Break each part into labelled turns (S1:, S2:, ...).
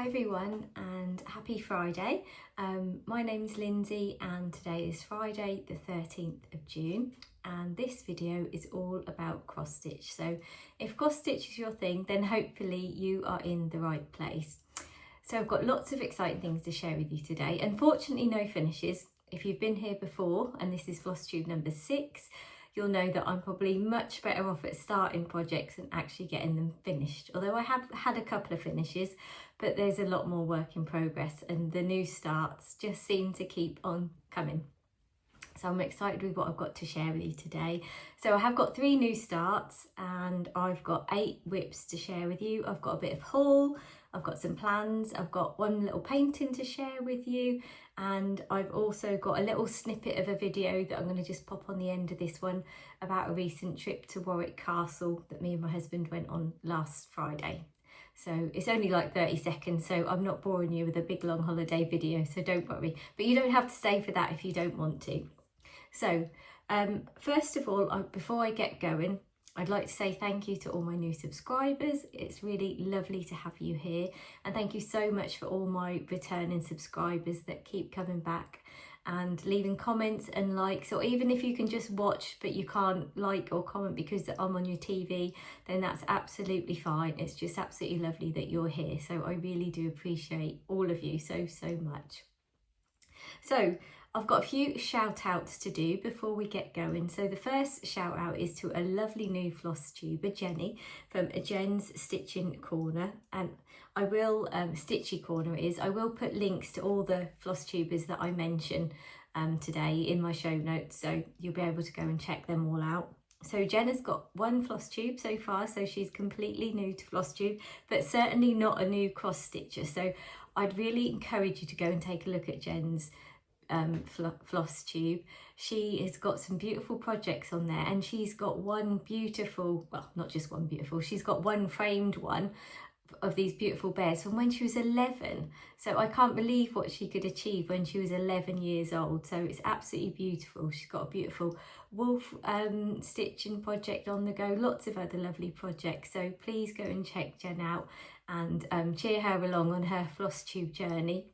S1: Hi everyone and happy Friday. My name's Lynsey and today is Friday the 13th of June and this video is all about cross stitch. So if cross stitch is your thing, then hopefully you are in the right place. So I've got lots of exciting things to share with you today. Unfortunately no finishes. If you've been here before and this is Flosstube number 6, you'll know that I'm probably much better off at starting projects and actually getting them finished. Although I have had a couple of finishes, but there's a lot more work in progress and the new starts just seem to keep on coming. So I'm excited with what I've got to share with you today. So I have got 3 new starts and I've got 8 WIPs to share with you. I've got a bit of haul, I've got some plans, I've got one little painting to share with you, and I've also got a little snippet of a video that I'm going to just pop on the end of this one about a recent trip to Warwick Castle that me and my husband went on last Friday. So it's only like 30 seconds, so I'm not boring you with a big long holiday video, so don't worry. But you don't have to stay for that if you don't want to. So first of all, before I get going, I'd like to say thank you to all my new subscribers. It's really lovely to have you here, and thank you so much for all my returning subscribers that keep coming back and leaving comments and likes, or even if you can just watch but you can't like or comment because I'm on your TV, then that's absolutely fine. It's just absolutely lovely that you're here, so I really do appreciate all of you so much. So I've got a few shout outs to do before we get going. So the first shout out is to a lovely new Flosstuber, Jenny, from Jen's Stitching Corner. And I will, Stitchy Corner it is, I will put links to all the Flosstubers that I mention today in my show notes, so you'll be able to go and check them all out. So Jen has got 1 Flosstube so far, so she's completely new to Flosstube, but certainly not a new cross stitcher. So I'd really encourage you to go and take a look at Jen's Flosstube. She has got some beautiful projects on there, and she's got one beautiful, well, not just one beautiful, she's got one framed one of these beautiful bears from when she was 11. So I can't believe what she could achieve when she was 11 years old. So it's absolutely beautiful. She's got a beautiful wolf stitching project on the go, lots of other lovely projects. So please go and check Jen out and cheer her along on her Flosstube journey.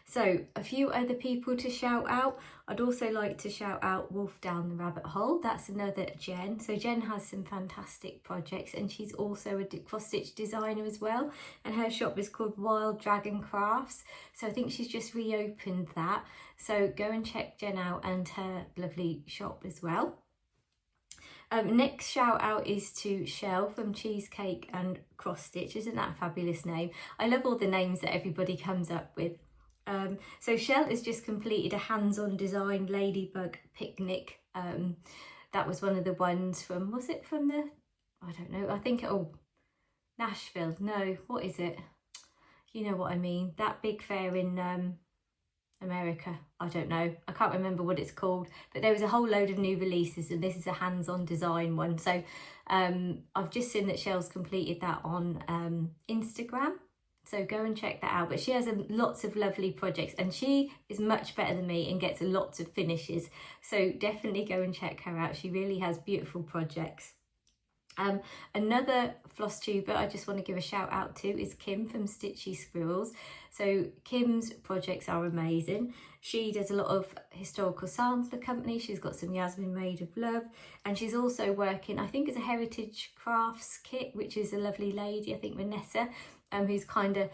S1: So a few other people to shout out. I'd also like to shout out Wolf Down the Rabbit Hole. That's another Jen. So Jen has some fantastic projects, and she's also a cross stitch designer as well. And her shop is called Wild Dragon Crafts. So I think she's just reopened that. So go and check Jen out and her lovely shop as well. Next shout out is to Shell from Cheesecake and Cross Stitch. Isn't that a fabulous name? I love all the names that everybody comes up with. So Shell has just completed a hands-on design ladybug picnic. That was one of the ones from, was it from the, I don't know, I think, oh, Nashville. No, what is it? You know what I mean. That big fair in America. I don't know. I can't remember what it's called, but there was a whole load of new releases, and this is a hands-on design one. So I've just seen that Shell's completed that on Instagram. So go and check that out. But she has lots of lovely projects, and she is much better than me and gets lots of finishes. So definitely go and check her out. She really has beautiful projects. Another Flosstuber I just want to give a shout out to is Kim from Stitchy Squirrels. So Kim's projects are amazing. She does a lot of historical sampler company. She's got some Yasmin Made of Love, and she's also working, I think it's a Heritage Crafts kit, which is a lovely lady, I think Vanessa, who's kind of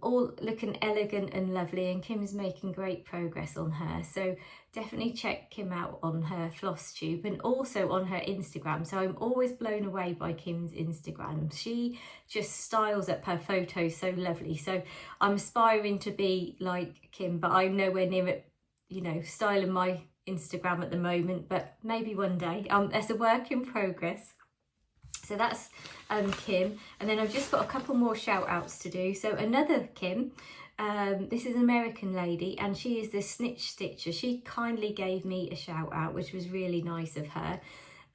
S1: all looking elegant and lovely, and Kim's making great progress on her. So definitely check Kim out on her Flosstube and also on her Instagram. So I'm always blown away by Kim's Instagram. She just styles up her photos so lovely. So I'm aspiring to be like Kim, but I'm nowhere near it, you know, styling my Instagram at the moment, but maybe one day. That's a work in progress. So that's Kim, and then I've just got a couple more shout outs to do. So another Kim, this is an American lady, and she is the Snitch Stitcher. She kindly gave me a shout out, which was really nice of her,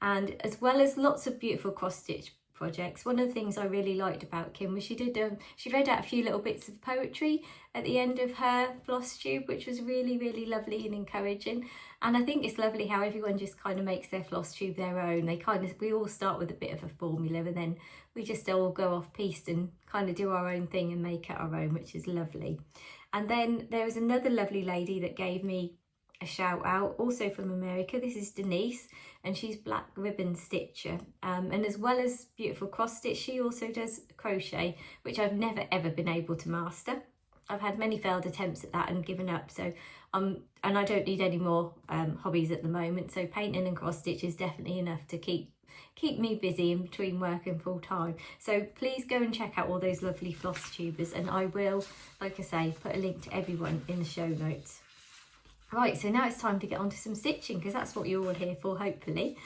S1: and as well as lots of beautiful cross stitch projects. One of the things I really liked about Kim was she read out a few little bits of poetry at the end of her Flosstube, which was really lovely and encouraging. And I think it's lovely how everyone just kind of makes their Flosstube their own. We all start with a bit of a formula, and then we just all go off piste and kind of do our own thing and make it our own, which is lovely. And then there was another lovely lady that gave me a shout out, also from America. This is Denise, and she's black ribbon stitcher, and as well as beautiful cross stitch, she also does crochet, which I've never ever been able to master. I've had many failed attempts at that and given up, so and I don't need any more hobbies at the moment, so painting and cross stitch is definitely enough to keep me busy in between work and full time. So please go and check out all those lovely Flosstubers, and I will, like I say, put a link to everyone in the show notes. Right, so now it's time to get on to some stitching, because that's what you're all here for, hopefully.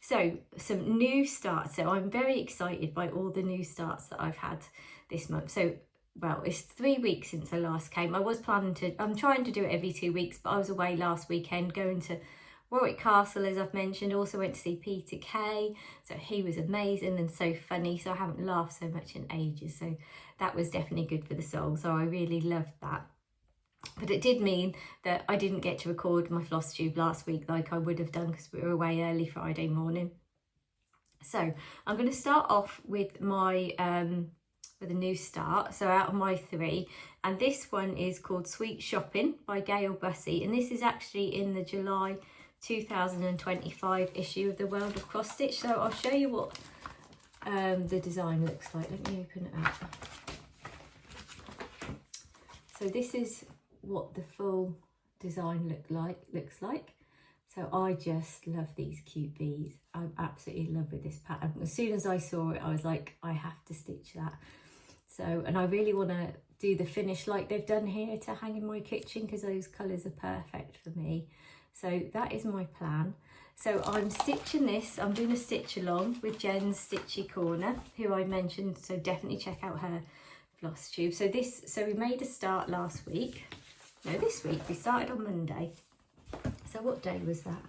S1: So some new starts. So I'm very excited by all the new starts that I've had this month. So, well, it's 3 weeks since I last came. I'm trying to do it every 2 weeks, but I was away last weekend going to Warwick Castle, as I've mentioned. Also went to see Peter Kay. So he was amazing and so funny. So I haven't laughed so much in ages. So that was definitely good for the soul. So I really loved that. But it did mean that I didn't get to record my Flosstube last week like I would have done, because we were away early Friday morning. So I'm going to start off with my with a new start, so out of my 3, and this one is called Sweet Shopping by Gail Bussey, and this is actually in the July 2025 issue of the World of Cross Stitch. So I'll show you what the design looks like. Let me open it up. So this is what the full design looks like. So I just love these cute bees. I'm absolutely in love with this pattern. As soon as I saw it, I was like, I have to stitch that. So, and I really want to do the finish like they've done here to hang in my kitchen, because those colours are perfect for me. So that is my plan. So I'm stitching this, I'm doing a stitch along with Jen's Stitchy Corner, who I mentioned, so definitely check out her Flosstube. So we made a start last week. No, this week. We started on Monday. So what day was that?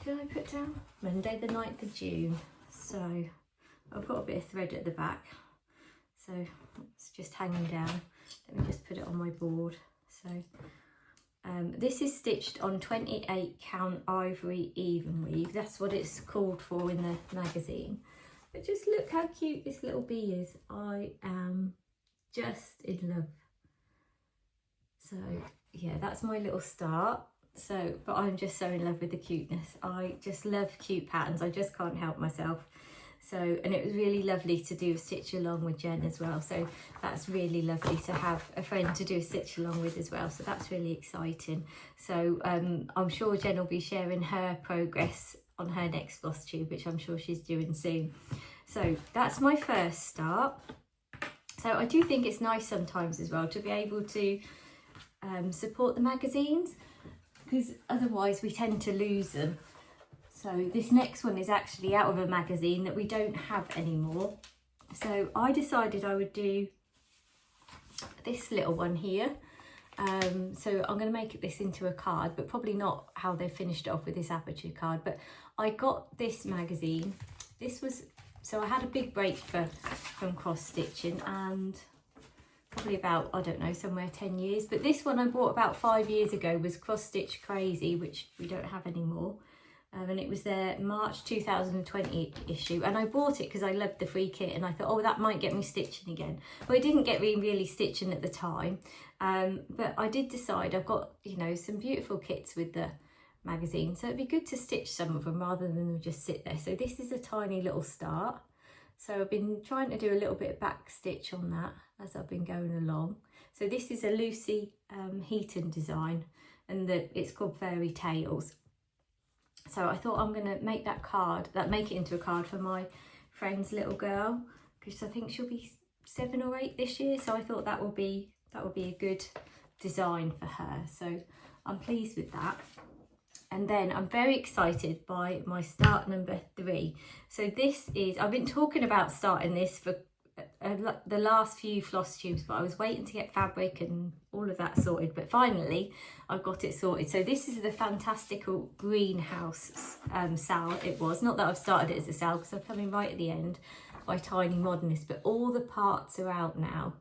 S1: Did I put down? Monday the 9th of June. So I've got a bit of thread at the back. So it's just hanging down. Let me just put it on my board. So this is stitched on 28 count ivory even weave. That's what it's called for in the magazine. But just look how cute this little bee is. I am just in love. So yeah, that's my little start. So, but I'm just so in love with the cuteness. I just love cute patterns. I just can't help myself. So, and it was really lovely to do a stitch along with Jen as well. So that's really lovely to have a friend to do a stitch along with as well. So that's really exciting. So I'm sure Jen will be sharing her progress on her next Flosstube, which I'm sure she's doing soon. So that's my first start. So I do think it's nice sometimes as well to be able to support the magazines, because otherwise we tend to lose them. So this next one is actually out of a magazine that we don't have anymore. So I decided I would do this little one here. So I'm going to make this into a card, but probably not how they finished it off with this aperture card. But I got this magazine. This was, so I had a big break from cross stitching, and probably about, I don't know, somewhere 10 years. But this one I bought about 5 years ago was Cross Stitch Crazy, which we don't have anymore. And it was their March 2020 issue. And I bought it because I loved the free kit, and I thought, oh, that might get me stitching again. Well, it didn't get me really stitching at the time. But I did decide, I've got, you know, some beautiful kits with the magazine. So it'd be good to stitch some of them rather than them just sit there. So this is a tiny little start. So I've been trying to do a little bit of back stitch on that as I've been going along. So this is a Lucy Heaton design, and it's called Fairy Tales. So I thought I'm going to make make it into a card for my friend's little girl, because I think she'll be 7 or 8 this year. So I thought that will be a good design for her. So I'm pleased with that. And then I'm very excited by my start number 3. So this is, I've been talking about starting this for the last few Flosstubes, but I was waiting to get fabric and all of that sorted, but finally I've got it sorted. So this is the fantastical greenhouse sal. It was not that I've started it as a sal, because I'm coming right at the end by Tiny Modernist, but all the parts are out now.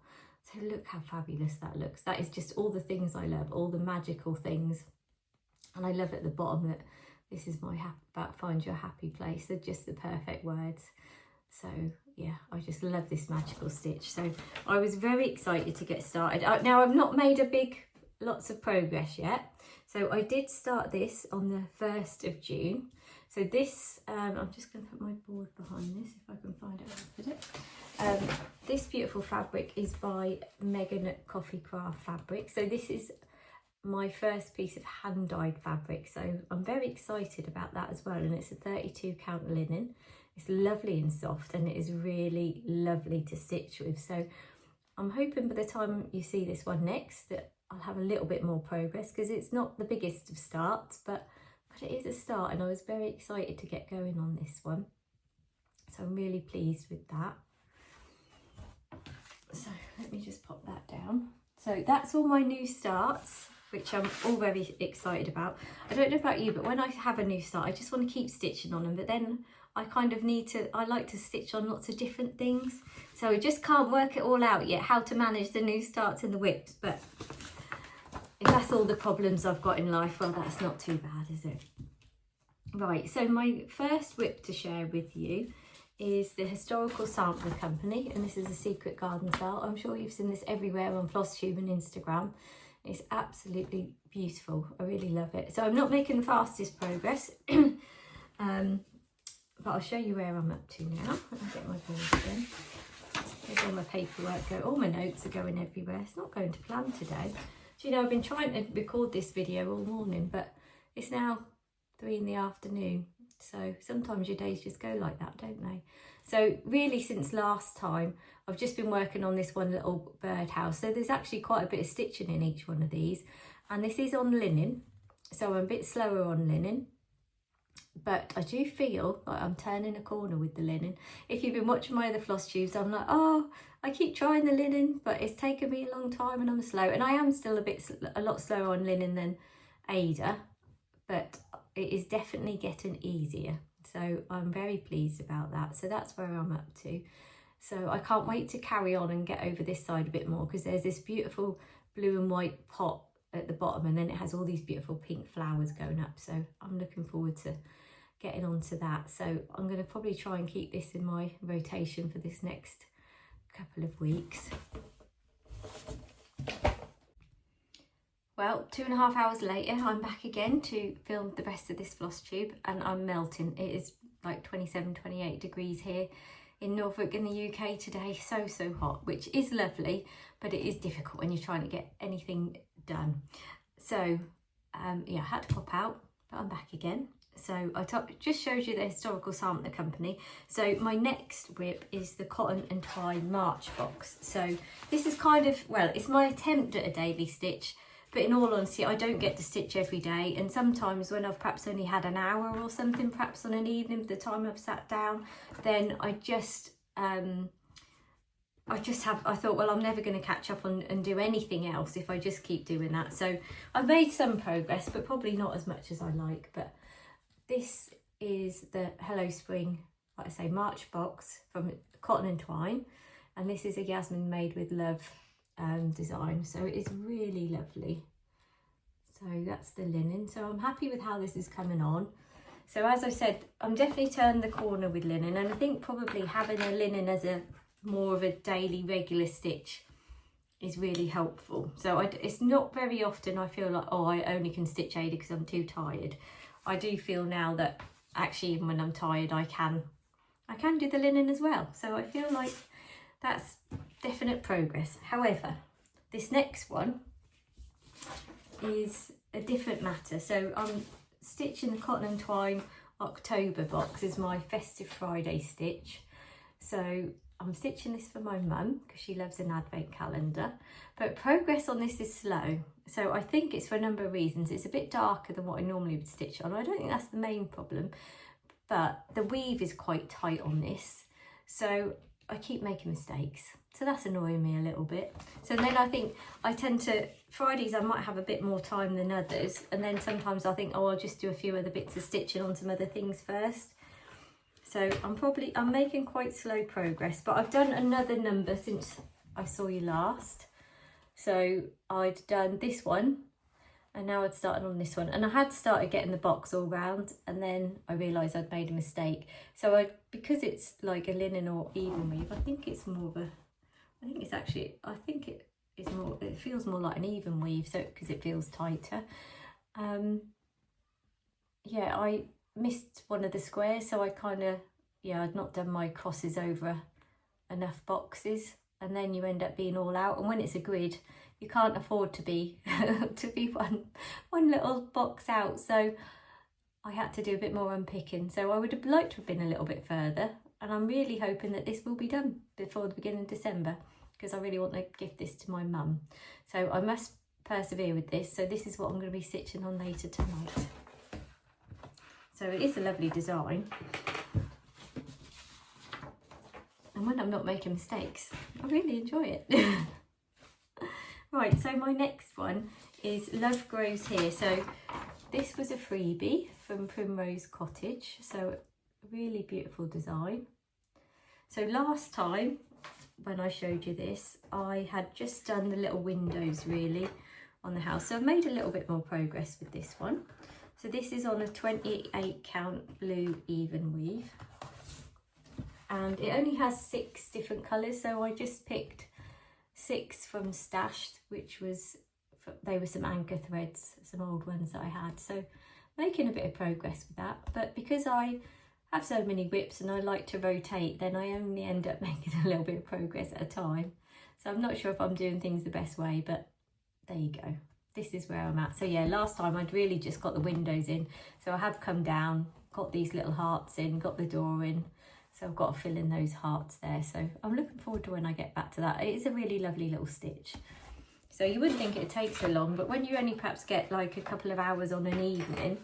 S1: So look how fabulous that looks. That is just all the things I love, all the magical things. And I love at the bottom that this is my about find your happy place. They're just the perfect words. So yeah, I just love this magical stitch. So I was very excited to get started. Now I've not made lots of progress yet. So I did start this on the 1st of June. So this, I'm just going to put my board behind this if I can find out where to put it. This beautiful fabric is by Megan at Coffee Craft Fabric. So this is my first piece of hand dyed fabric. So I'm very excited about that as well. And it's a 32 count linen. It's lovely and soft, and it is really lovely to stitch with. So I'm hoping by the time you see this one next that I'll have a little bit more progress, because it's not the biggest of starts, but it is a start, and I was very excited to get going on this one. So I'm really pleased with that. So let me just pop that down. So that's all my new starts, which I'm all very excited about. I don't know about you, but when I have a new start, I just want to keep stitching on them, but then I kind of I like to stitch on lots of different things. So I just can't work it all out yet, how to manage the new starts and the WIPs. But if that's all the problems I've got in life, well, that's not too bad, is it? Right, so my first WIP to share with you is the Historical Sampler Company, and this is a Secret Garden Style. I'm sure you've seen this everywhere on Flosstube and Instagram. It's absolutely beautiful. I really love it. So I'm not making the fastest progress, but I'll show you where I'm up to now. Let me get my board again. There's all my paperwork go. All my notes are going everywhere. It's not going to plan today. Do you know, I've been trying to record this video all morning, but it's now 3 in the afternoon. So sometimes your days just go like that, don't they? So really, since last time, I've just been working on this one little birdhouse. So there's actually quite a bit of stitching in each one of these. And this is on linen. So I'm a bit slower on linen. But I do feel like I'm turning a corner with the linen. If you've been watching my other floss tubes, I'm like, oh, I keep trying the linen, but it's taken me a long time and I'm slow. And I am still a lot slower on linen than Ada, but it is definitely getting easier. So I'm very pleased about that. So that's where I'm up to. So I can't wait to carry on and get over this side a bit more, because there's this beautiful blue and white pot at the bottom, and then it has all these beautiful pink flowers going up. So I'm looking forward to getting onto that. So I'm going to probably try and keep this in my rotation for this next couple of weeks. Well, 2.5 hours later, I'm back again to film the rest of this floss tube, and I'm melting. It is like 27, 28 degrees here in Norfolk in the UK today. So hot, which is lovely, but it is difficult when you're trying to get anything done. So yeah, I had to pop out, but I'm back again. So I just showed you the Historical Sampler Company. So my next WIP is the Cotton and Twine March box. So this is kind of, well, it's my attempt at a daily stitch, but in all honesty, I don't get to stitch every day. And sometimes when I've perhaps only had an hour or something, perhaps on an evening, by the time I've sat down, then I thought, well, I'm never going to catch up on and do anything else if I just keep doing that. So I've made some progress, but probably not as much as I like. But this is the Hello Spring, like I say, March box from Cotton and Twine. And this is a Yasmin Made with Love design. So it is really lovely. So that's the linen. So I'm happy with how this is coming on. So as I said, I'm definitely turned the corner with linen. And I think probably having a linen as a more of a daily regular stitch is really helpful. So it's not very often I feel like, oh, I only can stitch Ada because I'm too tired. I do feel now that actually even when I'm tired, I can do the linen as well. So I feel like that's definite progress. However, this next one is a different matter. So I'm stitching the Cotton and Twine October box as my Festive Friday stitch. So I'm stitching this for my mum because she loves an advent calendar, but progress on this is slow. So I think it's for a number of reasons. It's a bit darker than what I normally would stitch on. I don't think that's the main problem, but the weave is quite tight on this. So I keep making mistakes. So that's annoying me a little bit. So then I think I tend to, Fridays I might have a bit more time than others. And then sometimes I think, oh, I'll just do a few other bits of stitching on some other things first. So I'm making quite slow progress, but I've done another number since I saw you last. So I'd done this one, And now I'd started on this one, and I had started getting the box all round, and then I realised I'd made a mistake. So because it's like a linen or even weave, I think it's more of a, I think it is more, it feels more like an even weave, so because it feels tighter. Yeah, I missed one of the squares, so I kind of, yeah, I'd not done my crosses over enough boxes, and then you end up being all out. And when it's a grid, you can't afford to be one little box out, so I had to do a bit more unpicking. So I would have liked to have been a little bit further, and I'm really hoping that this will be done before the beginning of December, because I really want to give this to my mum. So I must persevere with this. So this is what I'm going to be stitching on later tonight. So it is a lovely design, and when I'm not making mistakes, I really enjoy it. Right, so my next one is Love Grows Here. So this was a freebie from Primrose Cottage, so really beautiful design. So last time when I showed you this, I had just done the little windows really on the house, so I've made a little bit more progress with this one. So this is on a 28 count blue even weave, and it only has 6 different colours, so I just picked 6 from Stashed, which was, they were some anchor threads, some old ones that I had, so making a bit of progress with that. But because I have so many WIPs and I like to rotate, then I only end up making a little bit of progress at a time. So I'm not sure if I'm doing things the best way, but there you go. This is where I'm at. So yeah, last time I'd really just got the windows in, so I have come down, got these little hearts in, got the door in, so I've got to fill in those hearts there. So I'm looking forward to when I get back to that. It is a really lovely little stitch. So you wouldn't think it'd take so long, but when you only perhaps get like a couple of hours on an evening,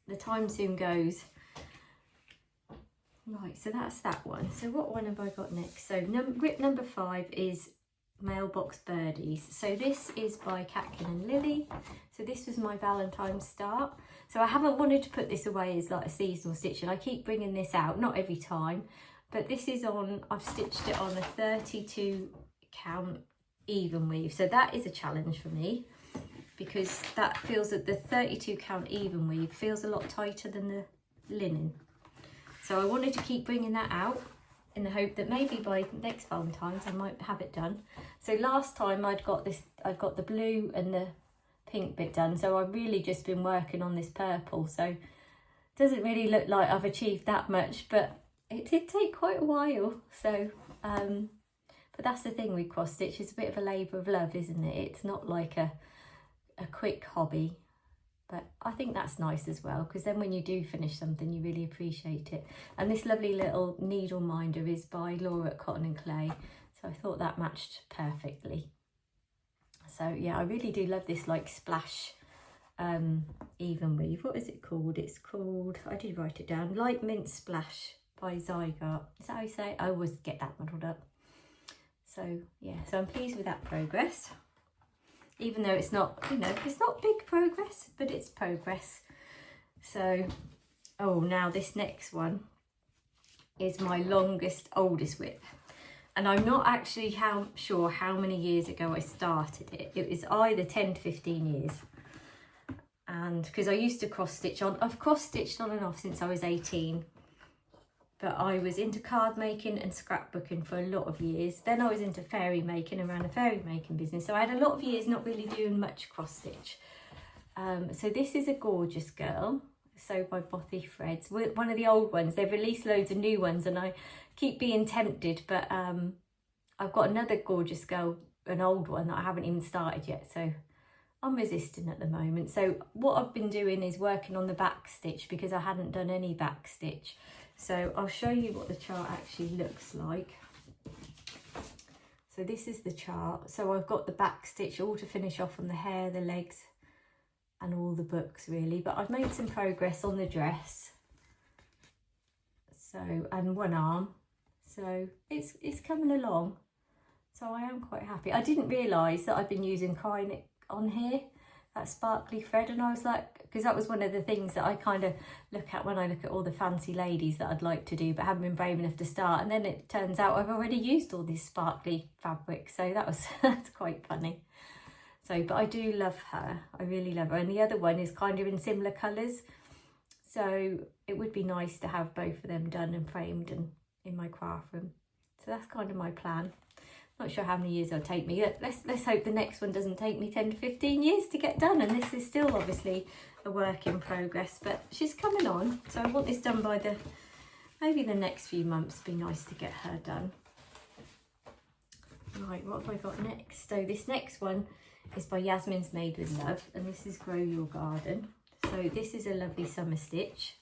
S1: the time soon goes. Right, so that's that one. So what one have I got next? So WIP number 5 is Mailbox Birdies. So this is by Catkin and Lily. So this was my Valentine's start. So I haven't wanted to put this away as like a seasonal stitch, and I keep bringing this out, not every time, but this is on, I've stitched it on a 32 count even weave. So that is a challenge for me, because that feels that the 32 count even weave feels a lot tighter than the linen. So I wanted to keep bringing that out in the hope that maybe by next Valentine's I might have it done. So last time I'd got the blue and the pink bit done, so I've really just been working on this purple, so it doesn't really look like I've achieved that much, but it did take quite a while. So but that's the thing with cross stitch, it's a bit of a labour of love, isn't it? It's not like a quick hobby. But I think that's nice as well, because then when you do finish something, you really appreciate it. And this lovely little needle minder is by Laura at Cotton and Clay. So I thought that matched perfectly. So yeah, I really do love this like splash even weave. What is it called? It's called, I did write it down, Light Mint Splash by Zygarde. Is that how you say it? I always get that muddled up. So yeah, so I'm pleased with that progress. Even though it's not, you know, it's not big progress, but it's progress. So, oh, now this next one is my longest, oldest WIP. And I'm not actually sure how many years ago I started it. It was either 10 to 15 years. And because I used to cross stitch on, I've cross stitched on and off since I was 18. But I was into card making and scrapbooking for a lot of years. Then I was into fairy making and ran a fairy making business. So I had a lot of years not really doing much cross stitch. So this is a gorgeous girl, sewed by Bothy Threads. One of the old ones. They've released loads of new ones, and I keep being tempted. But I've got another gorgeous girl, an old one that I haven't even started yet. So I'm resisting at the moment. So what I've been doing is working on the back stitch, because I hadn't done any back stitch. So I'll show you what the chart actually looks like. So this is the chart. So I've got the back stitch all to finish off on the hair, the legs, and all the books really. But I've made some progress on the dress. So, and one arm. So it's coming along. So I am quite happy. I didn't realise that I've been using Kynic on here, that sparkly thread, and I was like, because that was one of the things that I kind of look at when I look at all the fancy ladies that I'd like to do but haven't been brave enough to start, and then it turns out I've already used all these sparkly fabrics, so that was that's quite funny. So, but I do love her. I really love her. And the other one is kind of in similar colours. So it would be nice to have both of them done and framed and in my craft room. So that's kind of my plan. Not sure how many years it'll take me. Let's hope the next one doesn't take me 10 to 15 years to get done. And this is still obviously a work in progress, but she's coming on. So I want this done by maybe the next few months. It'd be nice to get her done. Right, what have I got next? So this next one is by Yasmin's Made with Love, and this is Grow Your Garden. So this is a lovely summer stitch.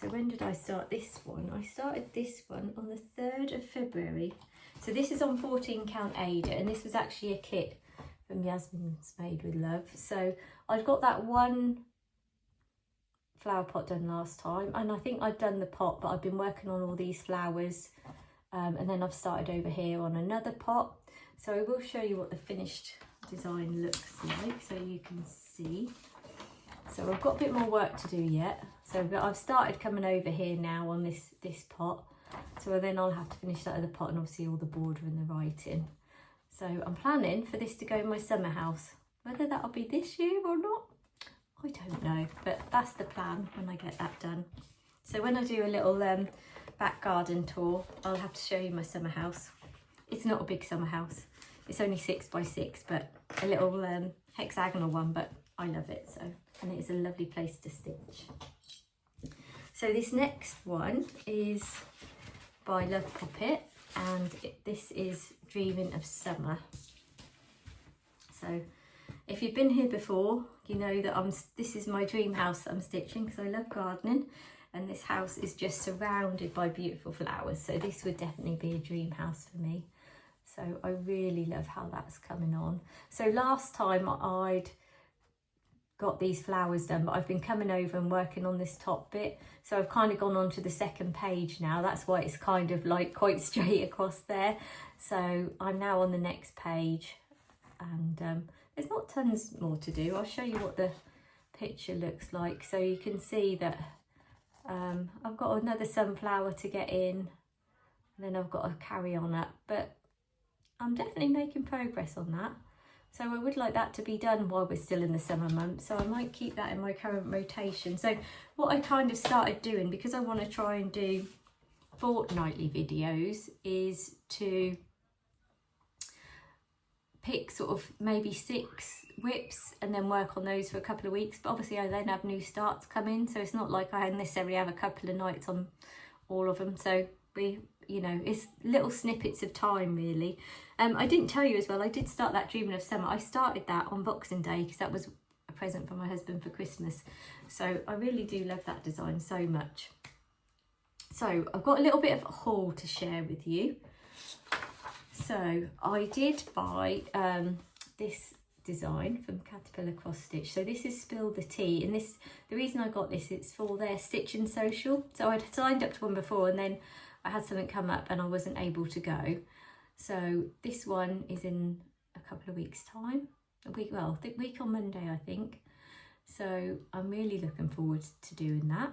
S1: So when did I start this one? I started this one on the 3rd of February. So this is on 14 count Ada, and this was actually a kit from Yasmin's Made with Love. So I'd got that one flower pot done last time, and I think I'd done the pot, but I've been working on all these flowers, and then I've started over here on another pot. So I will show you what the finished design looks like so you can see. So I've got a bit more work to do yet. So but I've started coming over here now on this pot. So then I'll have to finish that other pot and obviously all the border and the writing. So I'm planning for this to go in my summer house. Whether that'll be this year or not, I don't know. But that's the plan when I get that done. So when I do a little back garden tour, I'll have to show you my summer house. It's not a big summer house. It's only 6 by 6, but a little hexagonal one, but I love it. So, and it's a lovely place to stitch. So this next one is by Love Puppet, and this is Dreaming of Summer. So if you've been here before, you know that this is my dream house that I'm stitching because I love gardening, and this house is just surrounded by beautiful flowers. So this would definitely be a dream house for me. So I really love how that's coming on. So last time I'd got these flowers done, but I've been coming over and working on this top bit, so I've kind of gone on to the second page now. That's why it's kind of like quite straight across there. So I'm now on the next page, and there's not tons more to do. I'll show you what the picture looks like so you can see that I've got another sunflower to get in, and then I've got to carry on up, but I'm definitely making progress on that. So I would like that to be done while we're still in the summer months. So I might keep that in my current rotation. So what I kind of started doing, because I want to try and do fortnightly videos, is to pick sort of maybe 6 WIPs and then work on those for a couple of weeks. But obviously I then have new starts come in. So it's not like I necessarily have a couple of nights on all of them. So you know, it's little snippets of time really. I didn't tell you as well, I did start that Dreaming of Summer. I started that on Boxing Day because that was a present from my husband for Christmas. So I really do love that design so much. So I've got a little bit of a haul to share with you. So I did buy this design from Caterpillar Cross Stitch. So this is Spill the Tea, and the reason I got this, it's for their Stitch and Social. So I'd signed up to one before, and then I had something come up and I wasn't able to go. So this one is in a couple of weeks time, the week on Monday I think. So I'm really looking forward to doing that.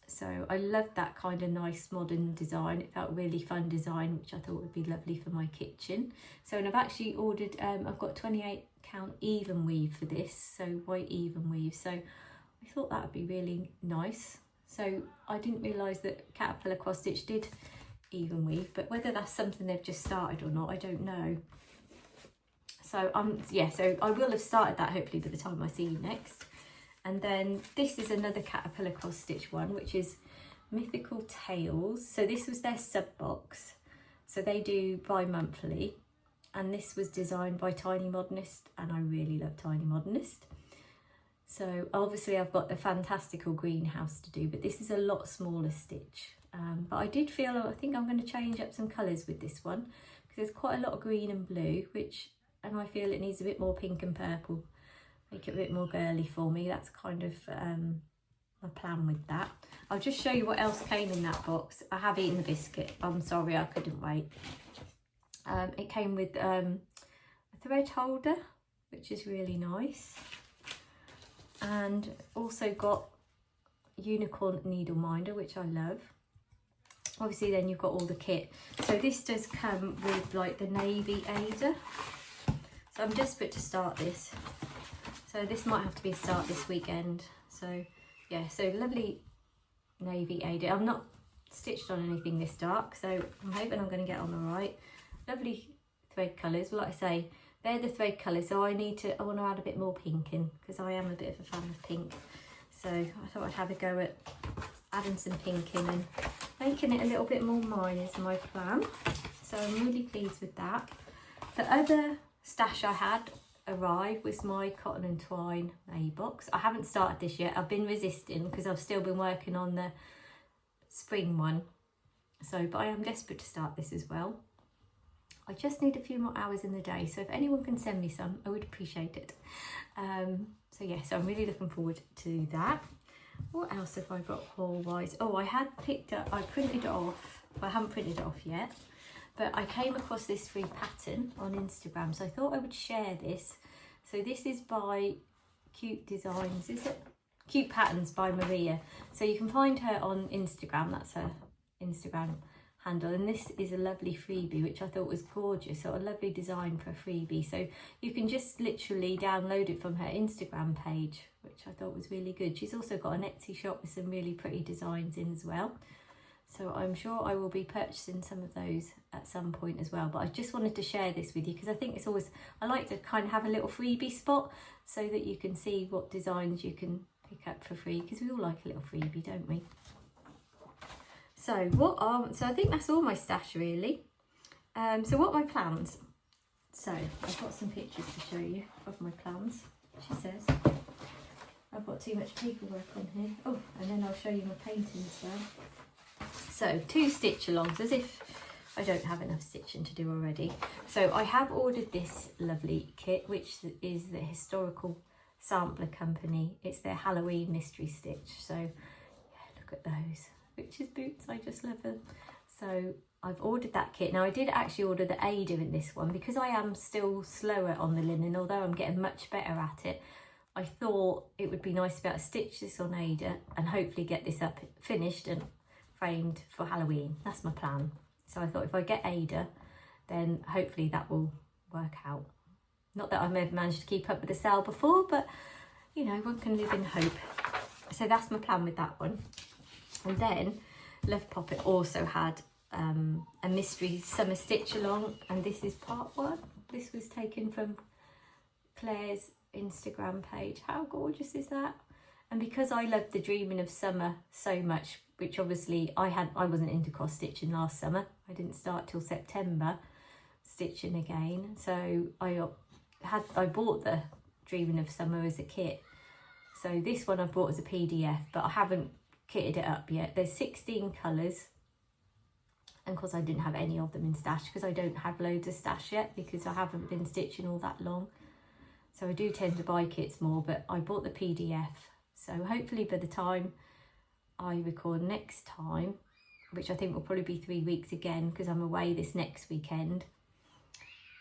S1: So I loved that kind of nice modern design. It felt really fun design, which I thought would be lovely for my kitchen. So, and I've actually ordered, I've got 28 count even weave for this, so white even weave. So I thought that would be really nice. So I didn't realise that Caterpillar Cross Stitch did even weave, but whether that's something they've just started or not, I don't know. So yeah, so I will have started that hopefully by the time I see you next. And then this is another Caterpillar Cross Stitch one, which is Mythical Tales. So this was their sub box. So they do bi-monthly, and this was designed by Tiny Modernist, and I really love Tiny Modernist. So obviously I've got the fantastical greenhouse to do, but this is a lot smaller stitch. But I did feel, I think I'm going to change up some colours with this one, because there's quite a lot of green and blue, and I feel it needs a bit more pink and purple. Make it a bit more girly for me. That's kind of my plan with that. I'll just show you what else came in that box. I have eaten the biscuit. I'm sorry, I couldn't wait. It came with a thread holder, which is really nice. And also got unicorn needle minder, which I love. Obviously then you've got all the kit. So this does come with like the navy Ada. So I'm desperate to start this. So this might have to be a start this weekend. So yeah, so lovely navy Ada. I'm not stitched on anything this dark, so I'm hoping I'm going to get on all right. Lovely thread colours. Well, like I say, they're the thread colours, so I want to add a bit more pink in, because I am a bit of a fan of pink. So I thought I'd have a go at adding some pink in and making it a little bit more mine is my plan. So I'm really pleased with that. The other stash I had arrived was my cotton and twine May box. I haven't started this yet. I've been resisting because I've still been working on the spring one. So, but I am desperate to start this as well. I just need a few more hours in the day, so if anyone can send me some, I would appreciate it. So yeah, so I'm really looking forward to that. What else have I got haul wise? Oh, I printed it off. I haven't printed it off yet, but I came across this free pattern on Instagram, so I thought I would share this. So this is by Cute Designs, is it? Cute Patterns by Maria. So you can find her on Instagram, that's her Instagram handle, and this is a lovely freebie which I thought was gorgeous. So a lovely design for a freebie, so you can just literally download it from her Instagram page, which I thought was really good. She's also got an Etsy shop with some really pretty designs in as well, so I'm sure I will be purchasing some of those at some point as well. But I just wanted to share this with you because I think it's always, I like to kind of have a little freebie spot so that you can see what designs you can pick up for free, because we all like a little freebie, don't we? So so I think that's all my stash really. So what are my plans? So I've got some pictures to show you of my plans. She says I've got too much paperwork on here. Oh, and then I'll show you my painting as well. So 2 stitch alongs, as if I don't have enough stitching to do already. So I have ordered this lovely kit, which is the Historical Sampler Company. It's their Halloween mystery stitch. So yeah, look at those. Witches boots, I just love them. So I've ordered that kit. Now I did actually order the Ada in this one because I am still slower on the linen, although I'm getting much better at it. I thought it would be nice to be able to stitch this on Ada and hopefully get this up finished and framed for Halloween. That's my plan. So I thought if I get Ada, then hopefully that will work out. Not that I've ever managed to keep up with the sale before, but you know, one can live in hope. So that's my plan with that one. And then Love Poppet also had a mystery summer stitch along, and this is part 1. This was taken from Claire's Instagram page. How gorgeous is that? And because I loved the Dreaming of Summer so much, which obviously I wasn't into cross stitching last summer. I didn't start till September stitching again. So I bought the Dreaming of Summer as a kit. So this one I bought as a PDF, but I haven't kitted it up yet. There's 16 colours, and of course I didn't have any of them in stash because I don't have loads of stash yet because I haven't been stitching all that long. So I do tend to buy kits more, but I bought the PDF. So hopefully by the time I record next time, which I think will probably be 3 weeks again because I'm away this next weekend,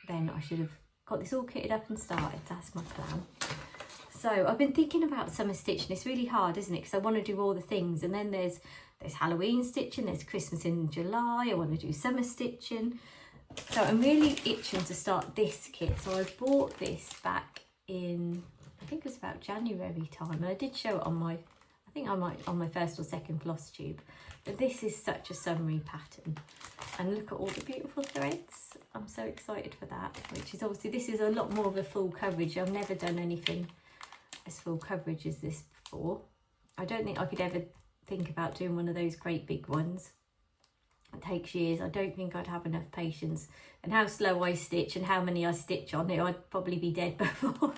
S1: then I should have got this all kitted up and started. That's my plan. So I've been thinking about summer stitching. It's really hard, isn't it? Because I want to do all the things, and then there's Halloween stitching, there's Christmas in July, I want to do summer stitching. So I'm really itching to start this kit. So I bought this back in, I think it was about January time, and I did show it on my, I think I might on my first or second Flosstube. But this is such a summery pattern, and look at all the beautiful threads. I'm so excited for that, which is obviously, this is a lot more of a full coverage. I've never done anything as full coverage as this before. I don't think I could ever think about doing one of those great big ones. It takes years. I don't think I'd have enough patience, and how slow I stitch and how many I stitch on it, I'd probably be dead before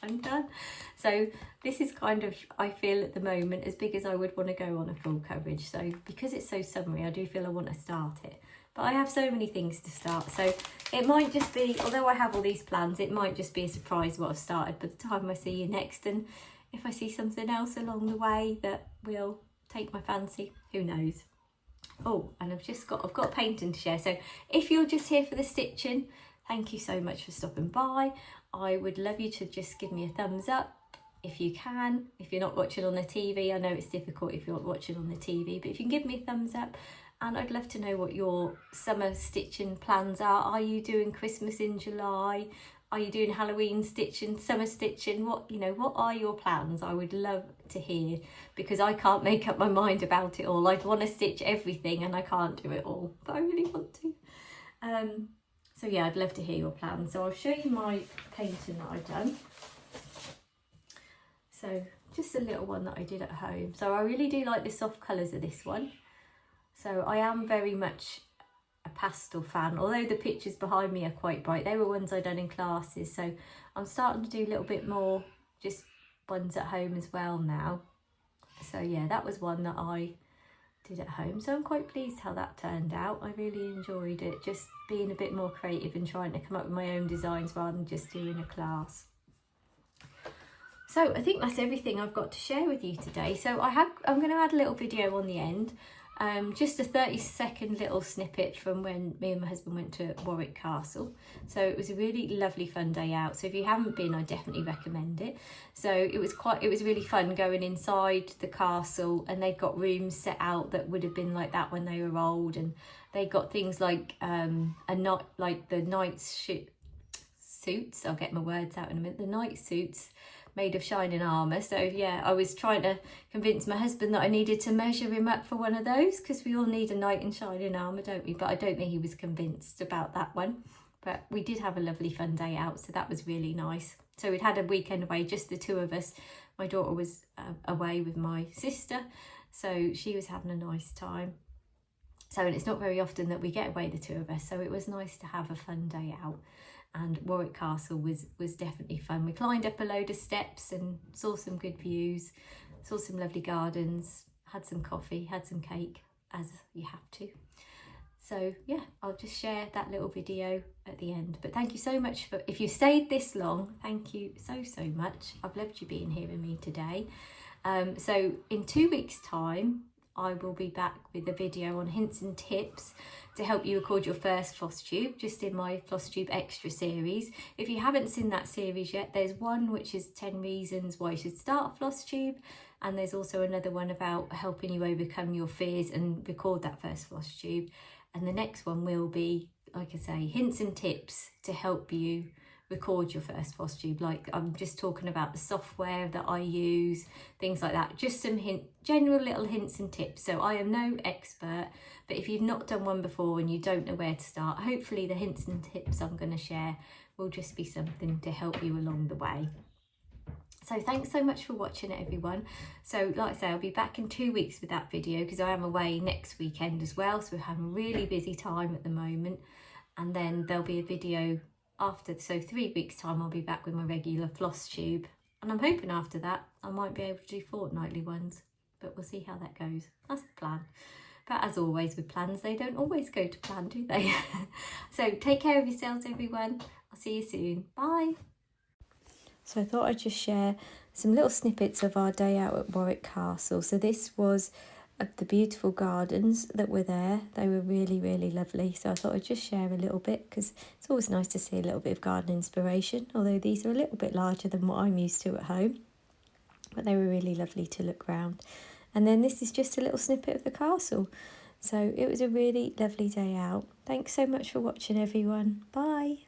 S1: I'm done. So this is kind of, I feel at the moment, as big as I would want to go on a full coverage. So because it's so summery, I do feel I want to start it, but I have so many things to start. So it might just be, although I have all these plans, it might just be a surprise what I've started by the time I see you next. And if I see something else along the way that will take my fancy, who knows. Oh, and I've got painting to share. So if you're just here for the stitching, thank you so much for stopping by. I would love you to just give me a thumbs up if you can. If you're not watching on the TV, I know it's difficult if you're watching on the TV, but if you can give me a thumbs up And I'd love to know what your summer stitching plans are. Are you doing Christmas in July? Are you doing Halloween stitching, summer stitching? What are your plans? I would love to hear, because I can't make up my mind about it all. I'd want to stitch everything and I can't do it all, but I really want to. So yeah, I'd love to hear your plans. So I'll show you my painting that I've done. So just a little one that I did at home. So I really do like the soft colours of this one. So I am very much a pastel fan, although the pictures behind me are quite bright. They were ones I'd done in classes, so I'm starting to do a little bit more just ones at home as well now. So yeah, that was one that I did at home, so I'm quite pleased how that turned out. I really enjoyed it, just being a bit more creative and trying to come up with my own designs rather than just doing a class. So I think that's everything I've got to share with you today. So I'm going to add a little video on the end. Just a 30-second little snippet from when me and my husband went to Warwick Castle. So it was a really lovely fun day out. So if you haven't been, I definitely recommend it. So it was really fun going inside the castle, and they've got rooms set out that would have been like that when they were old, and they got things like the knight's suits. I'll get my words out in a minute. The knight suits made of shining armour. So yeah, I was trying to convince my husband that I needed to measure him up for one of those, because we all need a knight in shining armour, don't we? But I don't think he was convinced about that one. But we did have a lovely fun day out, so that was really nice. So we'd had a weekend away, just the two of us. My daughter was away with my sister, so she was having a nice time. So, and it's not very often that we get away, the two of us, so it was nice to have a fun day out. And Warwick Castle was definitely fun. We climbed up a load of steps and saw some good views, saw some lovely gardens, had some coffee, had some cake, as you have to. So yeah, I'll just share that little video at the end. But thank you so much for, if you stayed this long, thank you so much. I've loved you being here with me today. So in 2 weeks' time, I will be back with a video on hints and tips to help you record your first Flosstube, just in my Flosstube Extra series. If you haven't seen that series yet, there's one which is 10 reasons why you should start a Flosstube, and there's also another one about helping you overcome your fears and record that first Flosstube. And the next one will be, like I say, hints and tips to help you record your first Flosstube. Like, I'm just talking about the software that I use, things like that, just some general little hints and tips. So I am no expert, but if you've not done one before and you don't know where to start, hopefully the hints and tips I'm going to share will just be something to help you along the way. So thanks so much for watching it, everyone. So like I say, I'll be back in 2 weeks with that video, because I am away next weekend as well, so we're having a really busy time at the moment. And then there'll be a video after, so 3 weeks time I'll be back with my regular Flosstube, and I'm hoping after that I might be able to do fortnightly ones, but we'll see how that goes. That's the plan. But as always with plans, they don't always go to plan, do they? So take care of yourselves, everyone. I'll see you soon. Bye. So I thought I'd just share some little snippets of our day out at Warwick Castle. So this was of the beautiful gardens that were there. They were really lovely, so I thought I'd just share a little bit, because it's always nice to see a little bit of garden inspiration, although these are a little bit larger than what I'm used to at home, but they were really lovely to look round. And then this is just a little snippet of the castle. So it was a really lovely day out. Thanks so much for watching, everyone. Bye.